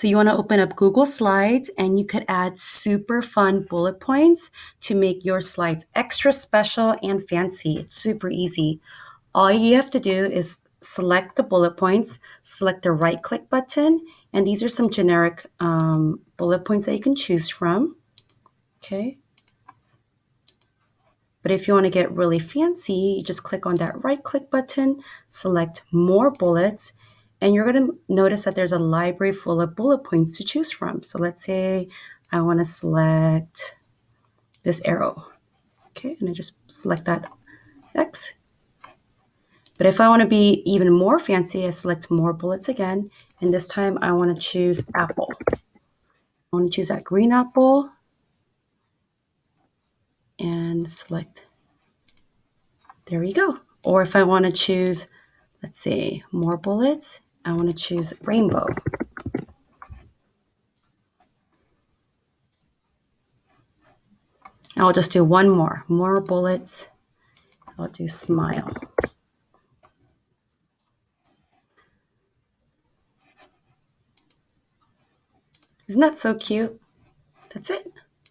So you want to open up Google Slides and you could add super fun bullet points to make your slides extra special and fancy. It's super easy. All you have to do is select the bullet points, select the right click button, and these are some generic bullet points that you can choose from. Okay. But if you want to get really fancy, you just click on that right click button, select more bullets, and you're going to notice that there's a library full of bullet points to choose from. So let's say I want to select this arrow. Okay, and I just select that X. But if I want to be even more fancy, I select more bullets again, and this time I want to choose apple. I want to choose that green apple and select. There we go. Or if I want to choose, let's see, more bullets, I want to choose rainbow. I'll just do one more bullets. I'll do smile. Isn't that so cute? That's it.